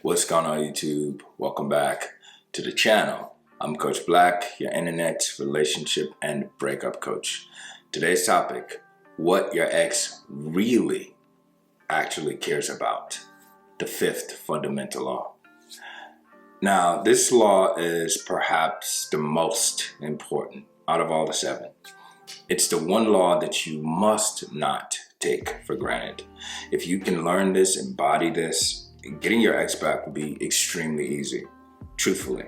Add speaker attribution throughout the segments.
Speaker 1: What's going on, YouTube? Welcome back to the channel. I'm Coach Black, your internet relationship and breakup coach. Today's topic, what your ex really actually cares about. The fifth fundamental law. Now, this law is perhaps the most important out of all the seven. It's the one law that you must not take for granted. If you can learn this, embody this, getting your ex back will be extremely easy, truthfully.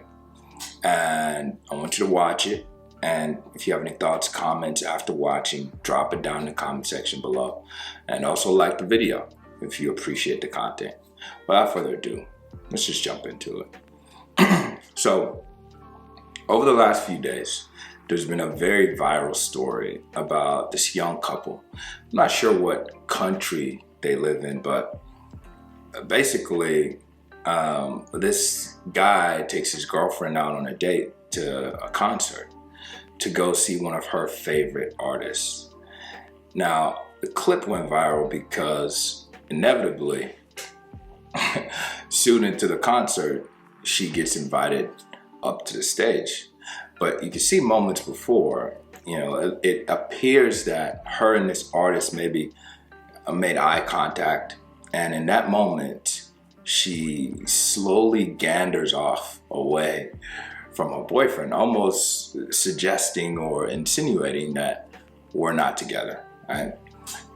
Speaker 1: And I want you to watch it. And if you have any thoughts, comments after watching, drop it down in the comment section below. And also like the video if you appreciate the content. Without further ado, let's just jump into it. So, over the last few days, there's been a very viral story about this young couple. I'm not sure what country they live in, but basically, this guy takes his girlfriend out on a date to a concert to go see one of her favorite artists. Now, the clip went viral because inevitably, soon into the concert, she gets invited up to the stage. But you can see moments before, it appears that her and this artist maybe made eye contact. And in that moment, she slowly ganders off away from her boyfriend, almost suggesting or insinuating that we're not together, right?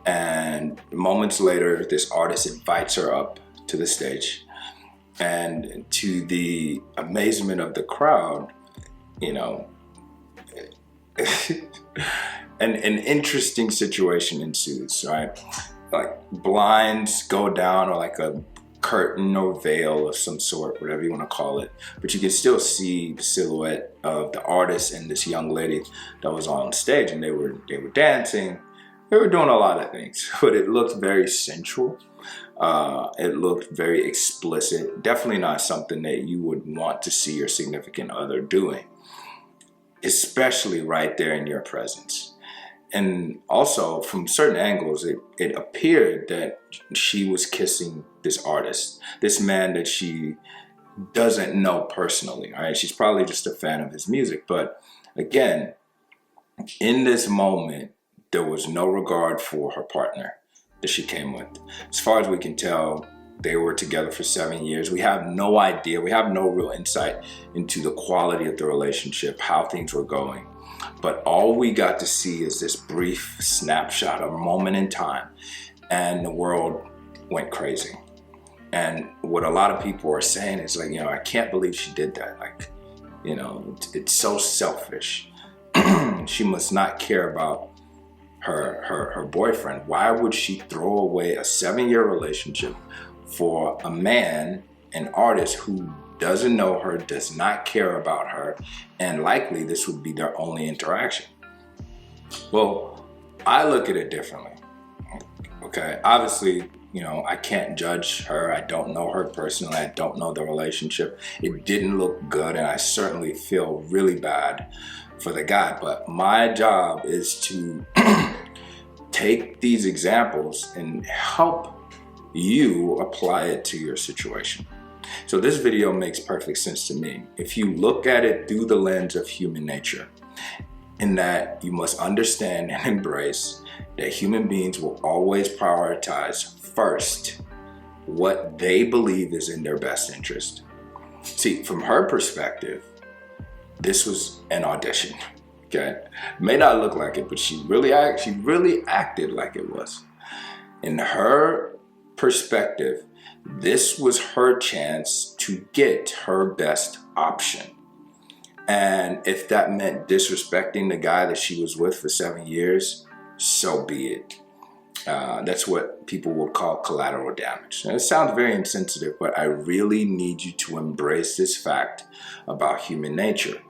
Speaker 1: And moments later, this artist invites her up to the stage. And to the amazement of the crowd, an interesting situation ensues, right? Like blinds go down, or like a curtain or veil of some sort, whatever you want to call it, but you can still see the silhouette of the artist and this young lady that was on stage, and they were dancing, they were doing a lot of things, but it looked very sensual. It looked very explicit, definitely not something that you would want to see your significant other doing, especially right there in your presence. And also, from certain angles, it appeared that she was kissing this artist, this man that she doesn't know personally, all right? She's probably just a fan of his music. But again, in this moment, there was no regard for her partner that she came with. As far as we can tell, they were together for 7 years. We have no idea. We have no real insight into the quality of the relationship, how things were going. But all we got to see is this brief snapshot, a moment in time, and the world went crazy. And what a lot of people are saying is like, I can't believe she did that. Like, it's so selfish. She must not care about her boyfriend. Why would she throw away a 7-year relationship for a man, an artist who doesn't know her, does not care about her, and likely this would be their only interaction? Well, I look at it differently. Okay, obviously, I can't judge her. I don't know her personally. I don't know the relationship. It didn't look good, and I certainly feel really bad for the guy. But my job is to take these examples and help you apply it to your situation. So this video makes perfect sense to me if you look at it through the lens of human nature, in that you must understand and embrace that human beings will always prioritize first what they believe is in their best interest. See, from her perspective, this was an audition. Okay, may not look like it, but she really acted like it was. In her perspective, this was her chance to get her best option. And if that meant disrespecting the guy that she was with for 7 years, so be it. That's what people would call collateral damage. And it sounds very insensitive, but I really need you to embrace this fact about human nature.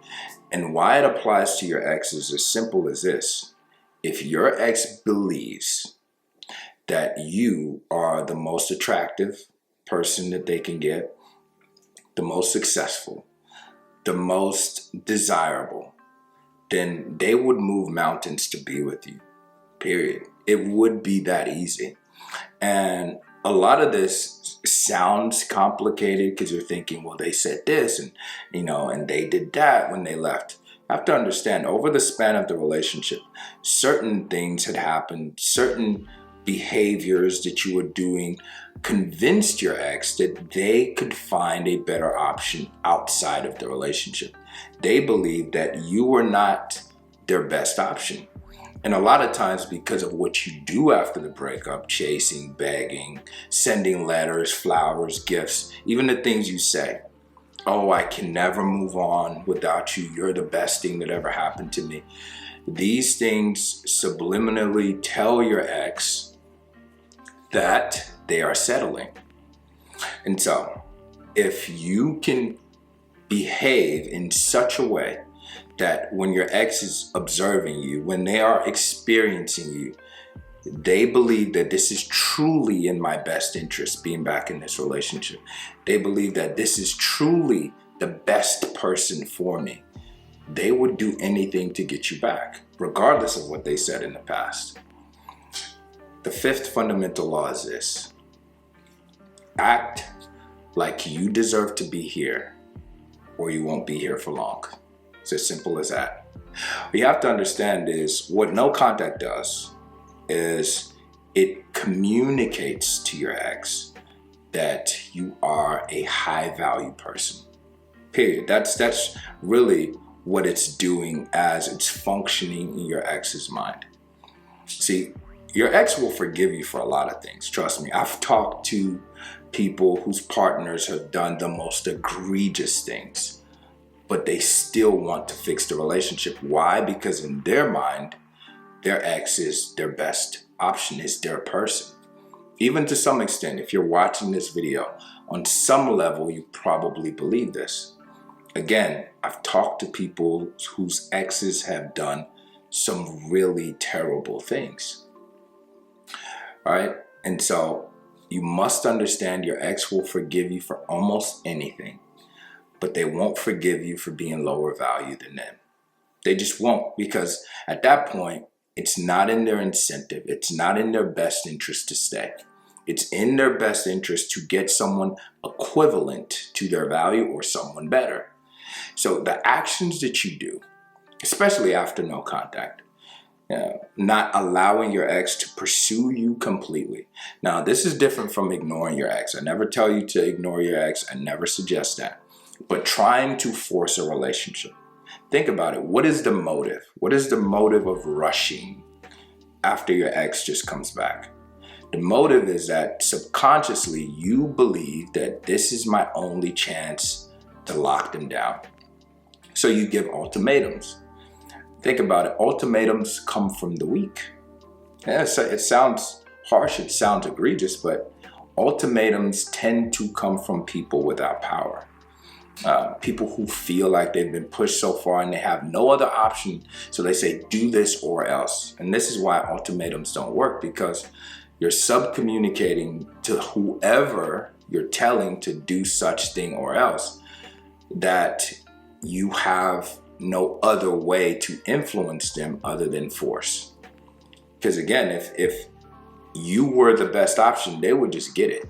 Speaker 1: And why it applies to your ex is as simple as this. If your ex believes that you are the most attractive person that they can get, the most successful, the most desirable, then they would move mountains to be with you, period. It would be that easy. And a lot of this sounds complicated because you're thinking, well, they said this and, and they did that when they left. You have to understand, over the span of the relationship, certain things had happened, certain behaviors that you were doing convinced your ex that they could find a better option outside of the relationship. They believed that you were not their best option. And a lot of times, because of what you do after the breakup, chasing, begging, sending letters, flowers, gifts, even the things you say, oh, I can never move on without you. You're the best thing that ever happened to me. These things subliminally tell your ex that they are settling. And so if you can behave in such a way that when your ex is observing you, when they are experiencing you, they believe that this is truly in my best interest, being back in this relationship. They believe that this is truly the best person for me. They would do anything to get you back, regardless of what they said in the past. The fifth fundamental law is this: act like you deserve to be here, or you won't be here for long. It's as simple as that. What you have to understand is what no contact does is it communicates to your ex that you are a high value person. Period. That's really what it's doing as it's functioning in your ex's mind. See, your ex will forgive you for a lot of things. Trust me. I've talked to people whose partners have done the most egregious things, but they still want to fix the relationship. Why? Because in their mind, their ex is their best option, is their person. Even to some extent, if you're watching this video, on some level, you probably believe this. Again, I've talked to people whose exes have done some really terrible things. All right? And so you must understand your ex will forgive you for almost anything, but they won't forgive you for being lower value than them. They just won't, because at that point, it's not in their incentive. It's not in their best interest to stay. It's in their best interest to get someone equivalent to their value or someone better. So the actions that you do, especially after no contact, not allowing your ex to pursue you completely. Now, this is different from ignoring your ex. I never tell you to ignore your ex. I never suggest that. But trying to force a relationship. Think about it. What is the motive? What is the motive of rushing after your ex just comes back? The motive is that subconsciously you believe that this is my only chance to lock them down. So you give ultimatums. Think about it. Ultimatums come from the weak. Yeah, it sounds harsh, it sounds egregious, but ultimatums tend to come from people without power. People who feel like they've been pushed so far and they have no other option. So they say, do this or else. And this is why ultimatums don't work, because you're subcommunicating to whoever you're telling to do such thing or else that you have no other way to influence them other than force. Because again, if you were the best option, they would just get it.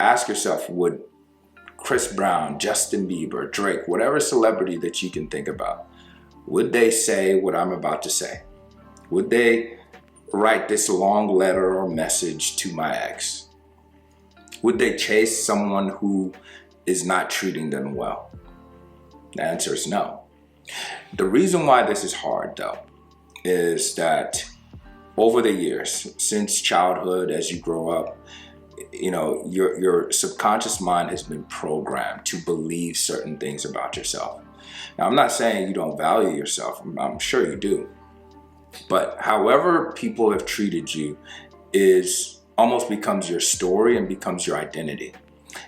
Speaker 1: Ask yourself, would Chris Brown, Justin Bieber, Drake, whatever celebrity that you can think about, would they say what I'm about to say? Would they write this long letter or message to my ex? Would they chase someone who is not treating them well? The answer is no. The reason why this is hard, though, is that over the years, since childhood, as you grow up, your subconscious mind has been programmed to believe certain things about yourself. Now, I'm not saying you don't value yourself. I'm sure you do. But however people have treated you is almost becomes your story and becomes your identity.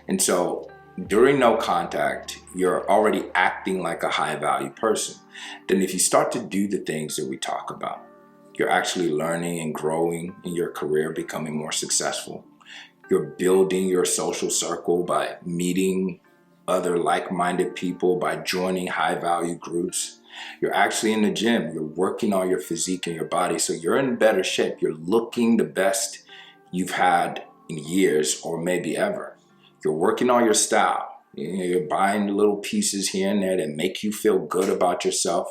Speaker 1: And so during no contact, you're already acting like a high value person. Then if you start to do the things that we talk about, you're actually learning and growing in your career, becoming more successful. You're building your social circle by meeting other like-minded people, by joining high-value groups. You're actually in the gym. You're working on your physique and your body. So you're in better shape. You're looking the best you've had in years or maybe ever. You're working on your style. You're buying little pieces here and there that make you feel good about yourself.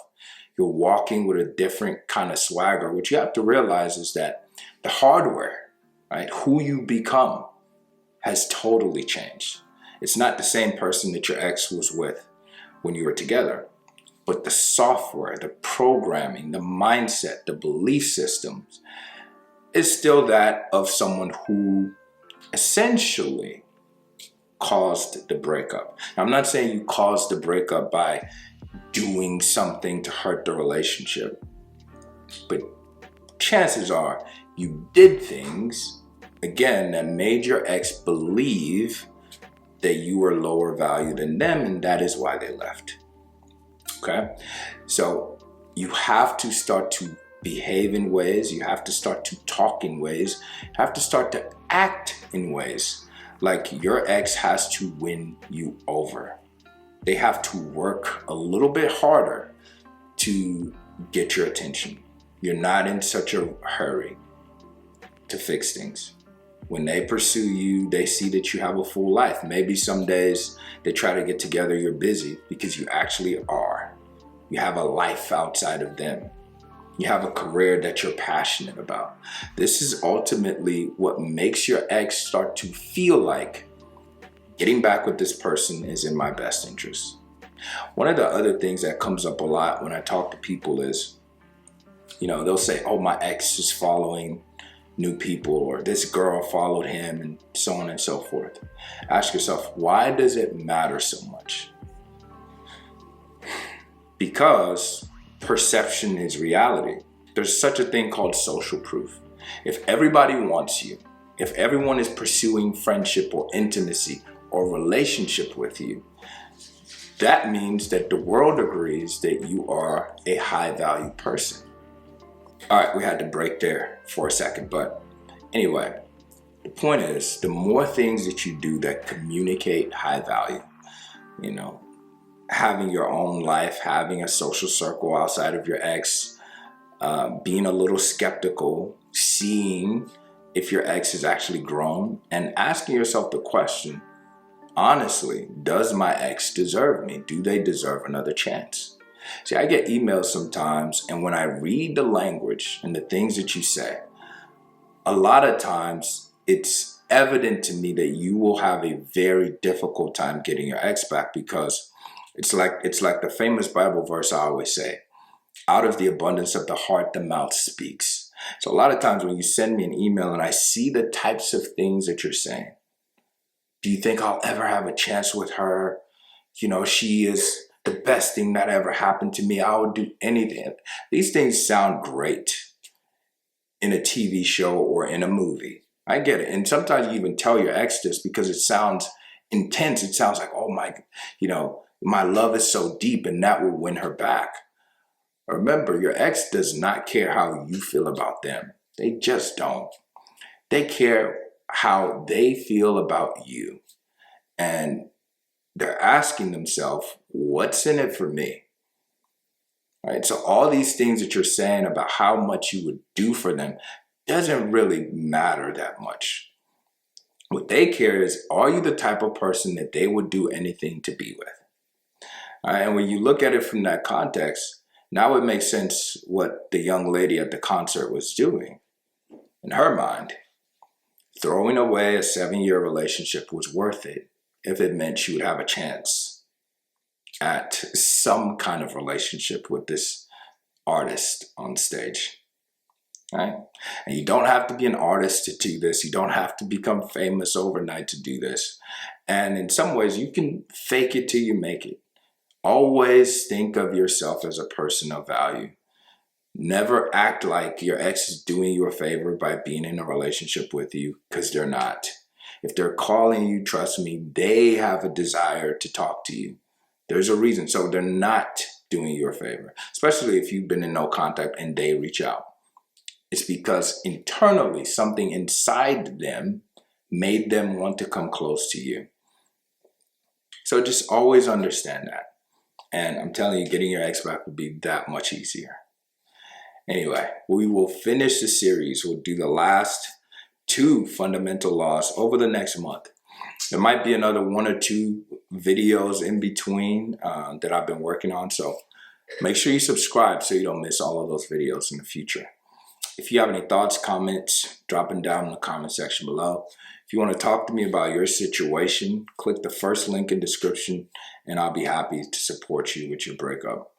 Speaker 1: You're walking with a different kind of swagger. What you have to realize is that the hardware, right, who you become, has totally changed. It's not the same person that your ex was with when you were together, but the software, the programming, the mindset, the belief systems is still that of someone who essentially caused the breakup. Now, I'm not saying you caused the breakup by doing something to hurt the relationship, but chances are you did things, again, that made your ex believe that you were lower value than them, and that is why they left. Okay? So you have to start to behave in ways, you have to start to talk in ways, you have to start to act in ways like your ex has to win you over. They have to work a little bit harder to get your attention. You're not in such a hurry to fix things. When they pursue you, they see that you have a full life. Maybe some days they try to get together, you're busy, because you actually are. You have a life outside of them. You have a career that you're passionate about. This is ultimately what makes your ex start to feel like getting back with this person is in my best interest. One of the other things that comes up a lot when I talk to people is, they'll say, oh, my ex is following new people, or this girl followed him, and so on and so forth. Ask yourself, why does it matter so much? Because perception is reality. There's such a thing called social proof. If everybody wants you, if everyone is pursuing friendship or intimacy or relationship with you, that means that the world agrees that you are a high value person. All right, we had to break there for a second, but anyway, the point is, the more things that you do that communicate high value, having your own life, having a social circle outside of your ex, being a little skeptical, seeing if your ex has actually grown, and asking yourself the question, honestly, does my ex deserve me? Do they deserve another chance? See, I get emails sometimes, and when I read the language and the things that you say, a lot of times it's evident to me that you will have a very difficult time getting your ex back, because it's like the famous Bible verse I always say, out of the abundance of the heart, the mouth speaks. So a lot of times when you send me an email and I see the types of things that you're saying, do you think I'll ever have a chance with her? She is the best thing that ever happened to me. I would do anything. These things sound great in a TV show or in a movie. I get it. And sometimes you even tell your ex this because it sounds intense. It sounds like, oh my love is so deep, and that will win her back. Remember, your ex does not care how you feel about them. They just don't. They care how they feel about you. And they're asking themselves, what's in it for me? All right, so all these things that you're saying about how much you would do for them doesn't really matter that much. What they care is, are you the type of person that they would do anything to be with? All right, and when you look at it from that context, now it makes sense what the young lady at the concert was doing. In her mind, throwing away a 7-year relationship was worth it if it meant she would have a chance at some kind of relationship with this artist on stage. Right? And you don't have to be an artist to do this. You don't have to become famous overnight to do this. And in some ways, you can fake it till you make it. Always think of yourself as a person of value. Never act like your ex is doing you a favor by being in a relationship with you, because they're not. If they're calling you, trust me, they have a desire to talk to you. There's a reason. So they're not doing you a favor, especially if you've been in no contact and they reach out. It's because internally, something inside them made them want to come close to you. So just always understand that. And I'm telling you, getting your ex back will be that much easier. Anyway, we will finish the series. We'll do the last 2 fundamental laws over the next month. There might be another 1 or 2 videos in between that I've been working on. So make sure you subscribe so you don't miss all of those videos in the future. If you have any thoughts, comments, drop them down in the comment section below. If you want to talk to me about your situation, click the first link in description and I'll be happy to support you with your breakup.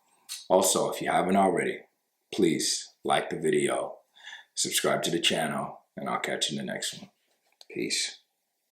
Speaker 1: Also, if you haven't already, please like the video, subscribe to the channel, and I'll catch you in the next one. Peace.